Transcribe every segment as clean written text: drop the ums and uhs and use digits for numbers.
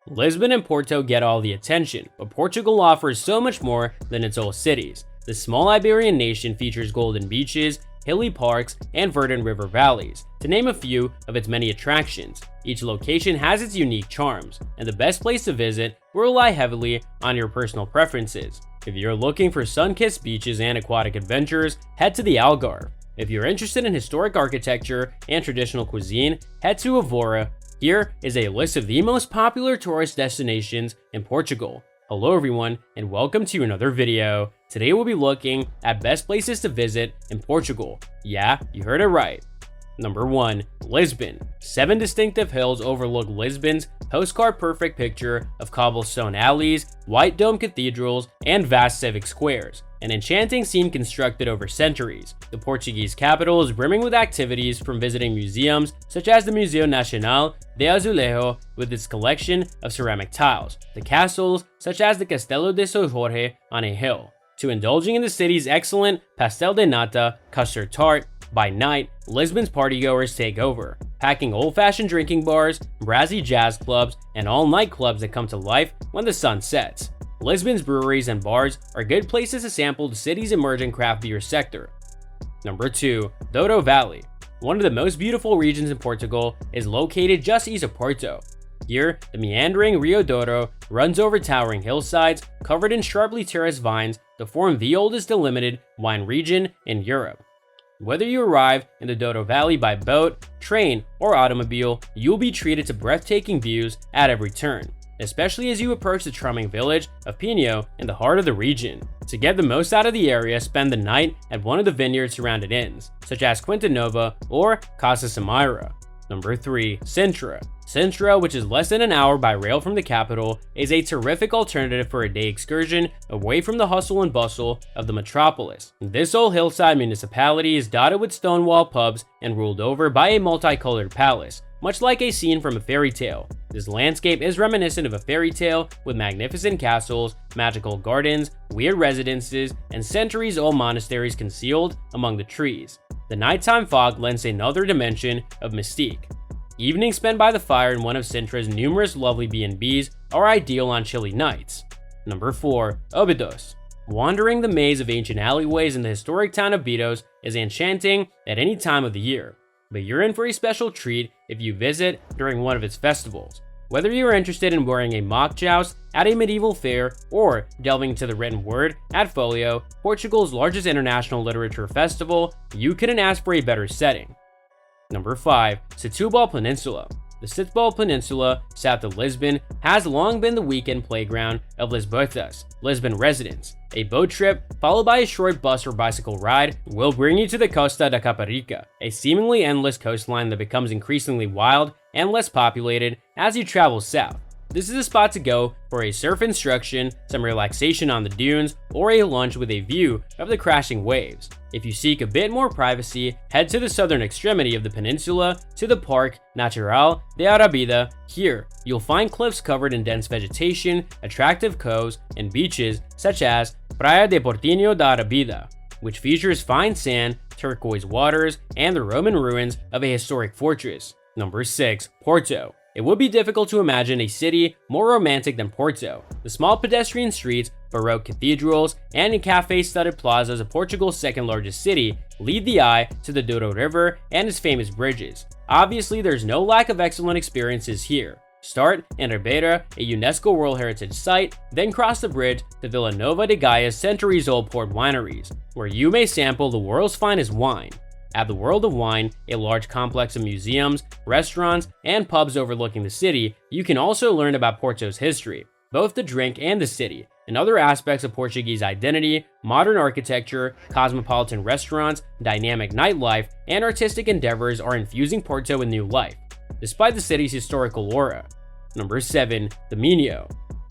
Lisbon and Porto get all the attention, but Portugal offers so much more than its old cities. The small Iberian nation features golden beaches, hilly parks, and verdant river valleys, to name a few of its many attractions. Each location has its unique charms, and the best place to visit will rely heavily on your personal preferences. If you're looking for sun-kissed beaches and aquatic adventures, head to the Algarve. If you're interested in historic architecture and traditional cuisine, head to Evora. Here is a list of the most popular tourist destinations in Portugal. Hello everyone, and welcome to another video. Today we'll be looking at best places to visit in Portugal. Yeah, you heard it right. Number 1. Lisbon. 7 distinctive hills overlook Lisbon's postcard-perfect picture of cobblestone alleys, white dome cathedrals, and vast civic squares. An enchanting scene constructed over centuries. The Portuguese capital is brimming with activities, from visiting museums such as the Museu Nacional de Azulejo with its collection of ceramic tiles, the castles such as the Castelo de São Jorge on a hill, to indulging in the city's excellent pastel de nata custard tart. By night, Lisbon's partygoers take over, packing old-fashioned drinking bars, brassy jazz clubs, and all-night clubs that come to life when the sun sets. Lisbon's breweries and bars are good places to sample the city's emerging craft beer sector. Number 2. Douro Valley. One of the most beautiful regions in Portugal is located just east of Porto. Here, the meandering Rio Douro runs over towering hillsides covered in sharply terraced vines to form the oldest delimited wine region in Europe. Whether you arrive in the Douro Valley by boat, train, or automobile, you'll be treated to breathtaking views at every turn, especially as you approach the charming village of Pinho in the heart of the region. To get the most out of the area, spend the night at one of the vineyard surrounded inns, such as Quinta Nova or Casa Samira. Number 3. Sintra. Sintra, which is less than an hour by rail from the capital, is a terrific alternative for a day excursion away from the hustle and bustle of the metropolis. This old hillside municipality is dotted with stone wall pubs and ruled over by a multicolored palace, much like a scene from a fairy tale. This landscape is reminiscent of a fairy tale, with magnificent castles, magical gardens, weird residences, and centuries-old monasteries concealed among the trees. The nighttime fog lends another dimension of mystique. Evenings spent by the fire in one of Sintra's numerous lovely B&Bs are ideal on chilly nights. Number 4. Óbidos. Wandering the maze of ancient alleyways in the historic town of Bidos is enchanting at any time of the year, but you're in for a special treat if you visit during one of its festivals. Whether you're interested in wearing a mock joust at a medieval fair or delving into the written word at Folio, Portugal's largest international literature festival, you couldn't ask for a better setting. Number 5. Setúbal Peninsula. The Setúbal Peninsula, south of Lisbon, has long been the weekend playground of Lisboetas, Lisbon residents. A boat trip, followed by a short bus or bicycle ride, will bring you to the Costa da Caparica, a seemingly endless coastline that becomes increasingly wild and less populated as you travel south. This is a spot to go for a surf instruction, some relaxation on the dunes, or a lunch with a view of the crashing waves. If you seek a bit more privacy, head to the southern extremity of the peninsula to the Parque Natural de Arabida. Here, you'll find cliffs covered in dense vegetation, attractive coves, and beaches such as Praia de Portinho da Arabida, which features fine sand, turquoise waters, and the Roman ruins of a historic fortress. Number 6. Porto. It would be difficult to imagine a city more romantic than Porto. The small pedestrian streets, baroque cathedrals, and cafe-studded plazas of Portugal's second largest city lead the eye to the Douro River and its famous bridges. Obviously, there's no lack of excellent experiences here. Start in Ribeira, a UNESCO World Heritage Site, then cross the bridge to Vila Nova de Gaia's centuries-old port wineries, where you may sample the world's finest wine. At the World of Wine, a large complex of museums, restaurants, and pubs overlooking the city, you can also learn about Porto's history, both the drink and the city, and other aspects of Portuguese identity, modern architecture, cosmopolitan restaurants, dynamic nightlife, and artistic endeavors are infusing Porto with new life, despite the city's historical aura. Number 7. The Minho.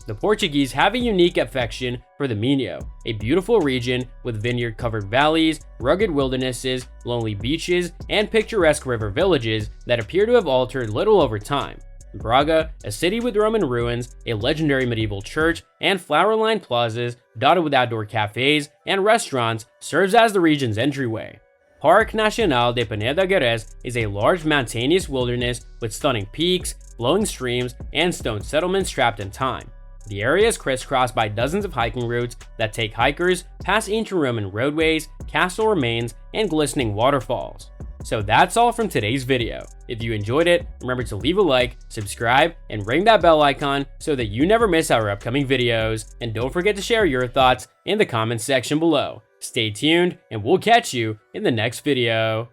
The Portuguese have a unique affection for the Minho, a beautiful region with vineyard-covered valleys, rugged wildernesses, lonely beaches, and picturesque river villages that appear to have altered little over time. Braga, a city with Roman ruins, a legendary medieval church, and flower-lined plazas dotted with outdoor cafes and restaurants, serves as the region's entryway. Parque Nacional de Peneda Gerês is a large mountainous wilderness with stunning peaks, flowing streams, and stone settlements trapped in time. The area is crisscrossed by dozens of hiking routes that take hikers past ancient Roman roadways, castle remains, and glistening waterfalls. So that's all from today's video. If you enjoyed it, remember to leave a like, subscribe, and ring that bell icon so that you never miss our upcoming videos. And don't forget to share your thoughts in the comments section below. Stay tuned, and we'll catch you in the next video.